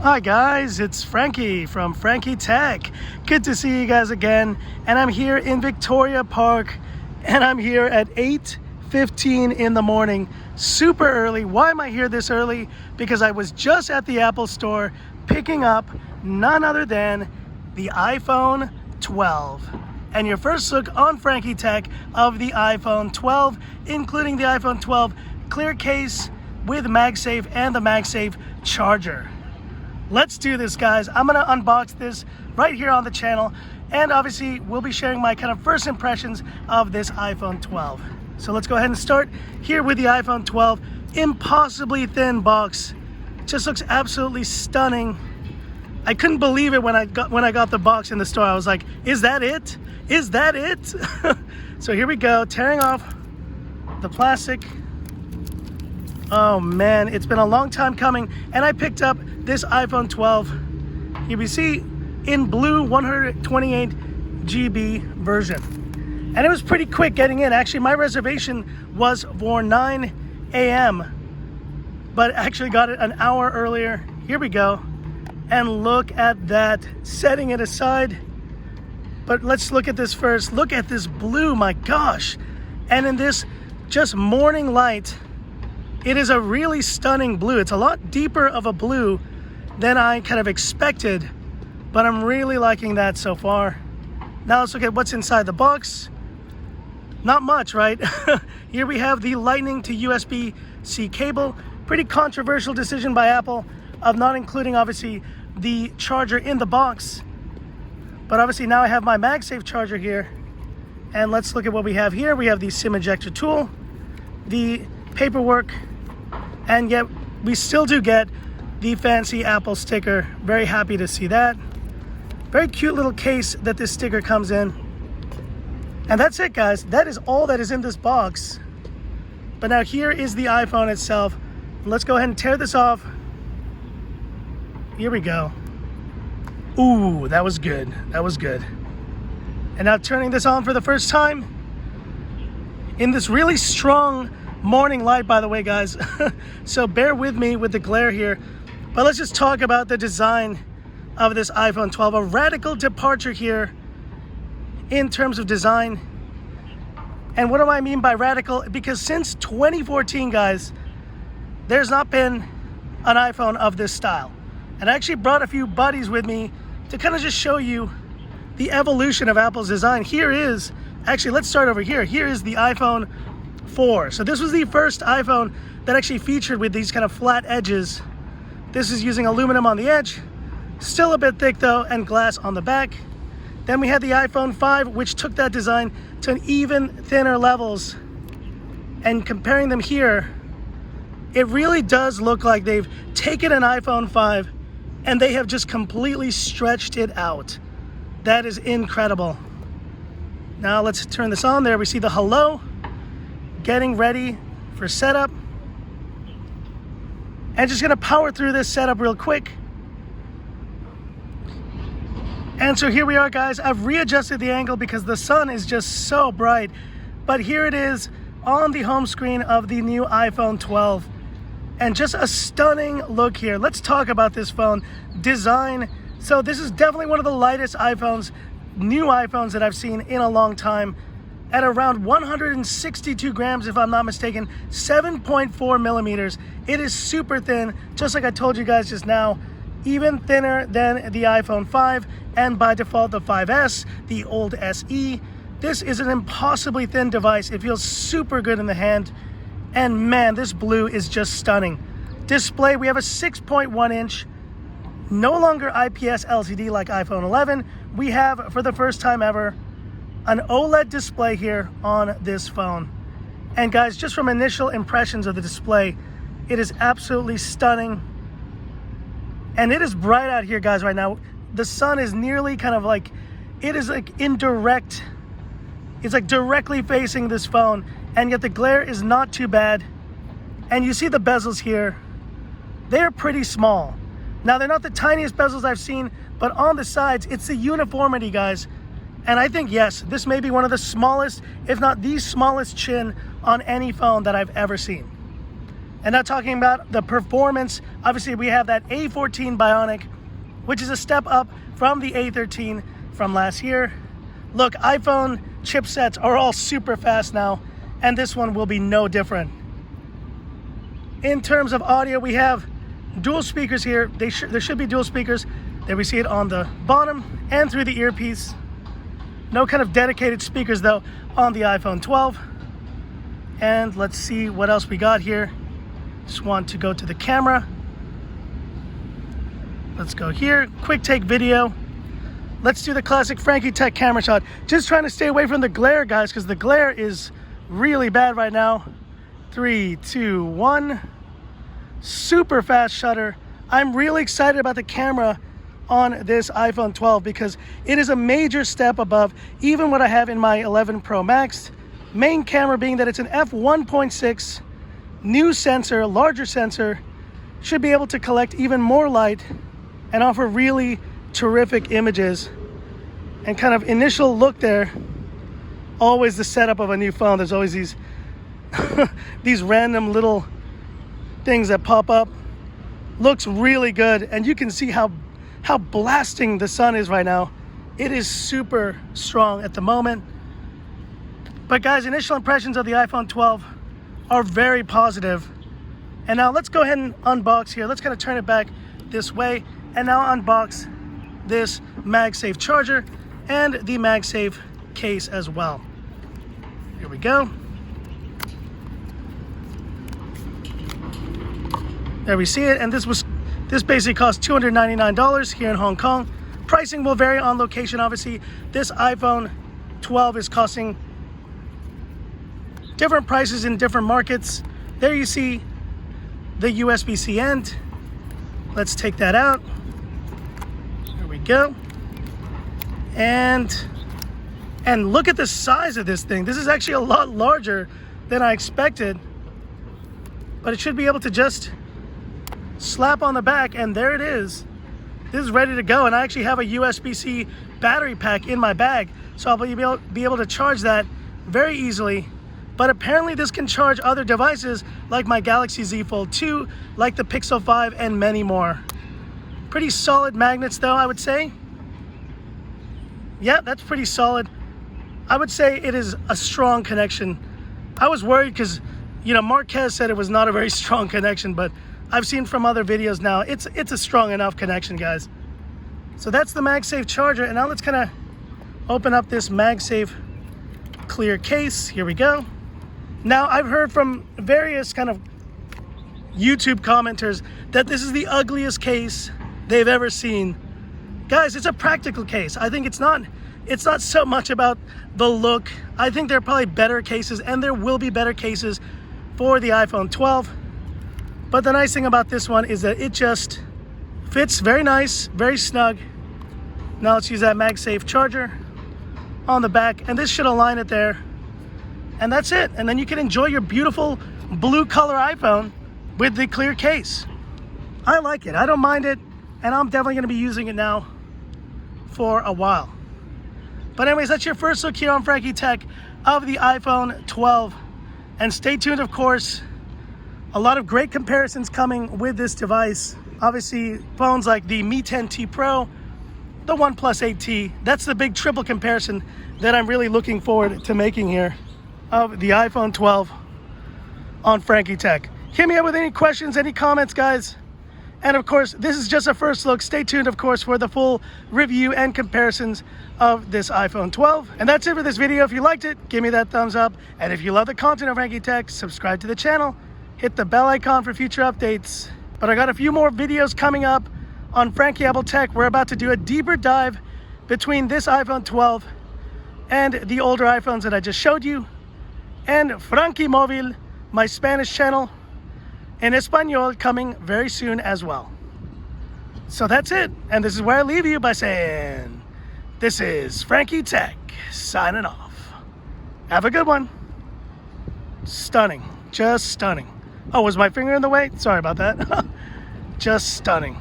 Hi guys, it's Frankie from Frankie Tech. Good to see you guys again. And I'm here in Victoria Park and I'm here at 8:15 in the morning, super early. Why am I here this early? Because I was just at the Apple store picking up none other than the iPhone 12. And your first look on Frankie Tech of the iPhone 12, including the iPhone 12 clear case with Magsafe and the Magsafe charger. Let's do this, guys. I'm gonna unbox this right here on the channel, and obviously we'll be sharing my kind of first impressions of this iPhone 12. So let's go ahead and start here with the iPhone 12. Impossibly thin box, just looks absolutely stunning. I couldn't believe it when I got the box in the store. I was like, is that it? Is that it? So here we go, tearing off the plastic. Oh man, it's been a long time coming, and I picked up this iPhone 12, you see, in blue 128 GB version. And it was pretty quick getting in. Actually, my reservation was for 9 a.m., but actually got it an hour earlier. Here we go. And look at that, setting it aside. But let's look at this first. Look at this blue, my gosh. And in this just morning light, it is a really stunning blue. It's a lot deeper of a blue than I kind of expected, but I'm really liking that so far. Now let's look at what's inside the box. Not much, right? Here we have the Lightning to USB-C cable. Pretty controversial decision by Apple of not including, obviously, the charger in the box. But obviously now I have my MagSafe charger here. And let's look at what we have here. We have the SIM ejector tool, the paperwork, and yet we still do get the fancy Apple sticker. Very happy to see that. Very cute little case that this sticker comes in. And that's it, guys. That is all that is in this box. But now here is the iPhone itself. Let's go ahead and tear this off. Here we go. Ooh, that was good. That was good. And now turning this on for the first time in this really strong morning light, by the way, guys. So bear with me with the glare here. But let's just talk about the design of this iPhone 12. A radical departure here in terms of design. And what do I mean by radical? Because since 2014, guys, there's not been an iPhone of this style. And I actually brought a few buddies with me to kind of just show you the evolution of Apple's design. Here is, actually, let's start over here. Here is the iPhone 4. So this was the first iPhone that actually featured with these kind of flat edges. This is using aluminum on the edge, still a bit thick though, and glass on the back. Then we had the iPhone 5, which took that design to an even thinner levels. And comparing them here, it really does look like they've taken an iPhone 5 and they have just completely stretched it out. That is incredible. Now let's turn this on. There we see the hello, getting ready for setup. And just gonna power through this setup real quick. And so here we are, guys. I've readjusted the angle because the sun is just so bright. But here it is on the home screen of the new iPhone 12. And just a stunning look here. Let's talk about this phone design. So this is definitely one of the lightest iPhones, new iPhones that I've seen in a long time. At around 162 grams, if I'm not mistaken, 7.4 millimeters. It is super thin, just like I told you guys just now, even thinner than the iPhone 5, and by default the 5S, the old SE. This is an impossibly thin device. It feels super good in the hand, and man, this blue is just stunning. Display, we have a 6.1 inch, no longer IPS LCD like iPhone 11. We have, for the first time ever, an OLED display here on this phone. And guys, just from initial impressions of the display, it is absolutely stunning. And it is bright out here, guys, right now. The sun is nearly kind of like, it is like indirect. It's like directly facing this phone, and yet the glare is not too bad. And you see the bezels here. They're pretty small. Now, they're not the tiniest bezels I've seen, but on the sides, it's the uniformity, guys. And I think, yes, this may be one of the smallest, if not the smallest chin on any phone that I've ever seen. And now talking about the performance, obviously we have that A14 Bionic, which is a step up from the A13 from last year. Look, iPhone chipsets are all super fast now, and this one will be no different. In terms of audio, we have dual speakers here. There should be dual speakers. There we see it on the bottom and through the earpiece. No kind of dedicated speakers though on the iPhone 12. And let's see what else we got here. Just want to go to the camera. Let's go here, quick take video. Let's do the classic Frankie Tech camera shot. Just trying to stay away from the glare, guys, because the glare is really bad right now. 3, 2, 1. Super fast shutter. I'm really excited about the camera on this iPhone 12 because it is a major step above even what I have in my 11 Pro Max. Main camera being that it's an f1.6, new sensor, larger sensor, should be able to collect even more light and offer really terrific images. And kind of initial look there, always the setup of a new phone. There's always these these random little things that pop up. Looks really good, and you can see how blasting the sun is right now. It is super strong at the moment. But guys, initial impressions of the iPhone 12 are very positive. And now let's go ahead and unbox here. Let's kind of turn it back this way and now unbox this Magsafe charger and the Magsafe case as well. Here we go. There we see it, and this basically cost $299 here in Hong Kong. Pricing will vary on location, obviously. This iPhone 12 is costing different prices in different markets. There you see the USB-C end. Let's take that out. There we go. And look at the size of this thing. This is actually a lot larger than I expected. But it should be able to just slap on the back, and there it is. This is ready to go, and I actually have a USB-C battery pack in my bag, so I'll be able to charge that very easily. But apparently this can charge other devices like my Galaxy Z Fold 2, like the Pixel 5, and many more. Pretty solid magnets though, I would say. Yeah, that's pretty solid. I would say it is a strong connection. I was worried because, you know, Marquez said it was not a very strong connection, but I've seen from other videos now, it's a strong enough connection, guys. So that's the Magsafe charger, and now let's kind of open up this Magsafe clear case. Here we go. Now, I've heard from various kind of YouTube commenters that this is the ugliest case they've ever seen. Guys, it's a practical case. I think it's not so much about the look. I think there are probably better cases, and there will be better cases for the iPhone 12. But the nice thing about this one is that it just fits very nice, very snug. Now let's use that Magsafe charger on the back, and this should align it there. And that's it. And then you can enjoy your beautiful blue color iPhone with the clear case. I like it. I don't mind it, and I'm definitely going to be using it now for a while. But anyways, that's your first look here on Frankie Tech of the iPhone 12. And stay tuned, of course. A lot of great comparisons coming with this device. Obviously, phones like the Mi 10T Pro, the OnePlus 8T, that's the big triple comparison that I'm really looking forward to making here of the iPhone 12 on Frankie Tech. Hit me up with any questions, any comments, guys. And of course, this is just a first look. Stay tuned, of course, for the full review and comparisons of this iPhone 12. And that's it for this video. If you liked it, give me that thumbs up. And if you love the content of Frankie Tech, subscribe to the channel. Hit the bell icon for future updates. But I got a few more videos coming up on Frankie Apple Tech. We're about to do a deeper dive between this iPhone 12 and the older iPhones that I just showed you. And Frankie Móvil, my Spanish channel, in Espanol, coming very soon as well. So that's it. And this is where I leave you by saying, this is Frankie Tech signing off. Have a good one. Stunning. Just stunning. Oh, was my finger in the way? Sorry about that. Just stunning.